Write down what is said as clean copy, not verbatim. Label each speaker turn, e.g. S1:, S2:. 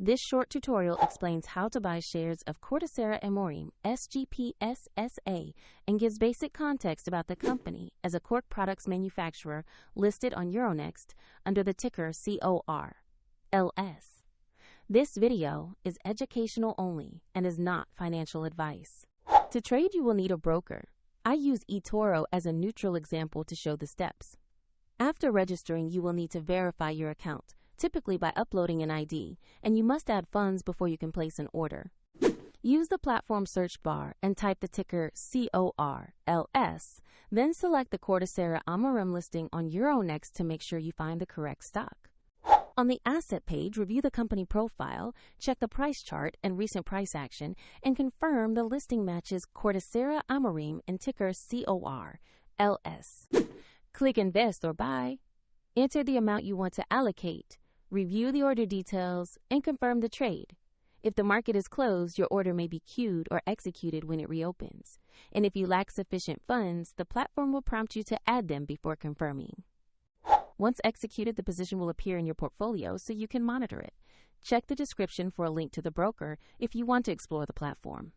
S1: This short tutorial explains how to buy shares of Corticeira Amorim SGPS SA and gives basic context about the company as a cork products manufacturer listed on Euronext under the ticker COR.LS. This video is educational only and is not financial advice. To trade, you will need a broker. I use eToro as a neutral example to show the steps. After registering, you will need to verify your account, typically by uploading an ID, and you must add funds before you can place an order. Use the platform search bar and type the ticker COR.LS, then select the Corticeira Amorim listing on Euronext to make sure you find the correct stock. On the asset page, review the company profile, check the price chart and recent price action, and confirm the listing matches Corticeira Amorim and ticker COR.LS. Click Invest or Buy. Enter the amount you want to allocate. Review the order details and confirm the trade. If the market is closed, your order may be queued or executed when it reopens. And if you lack sufficient funds, the platform will prompt you to add them before confirming. Once executed, the position will appear in your portfolio so you can monitor it. Check the description for a link to the broker if you want to explore the platform.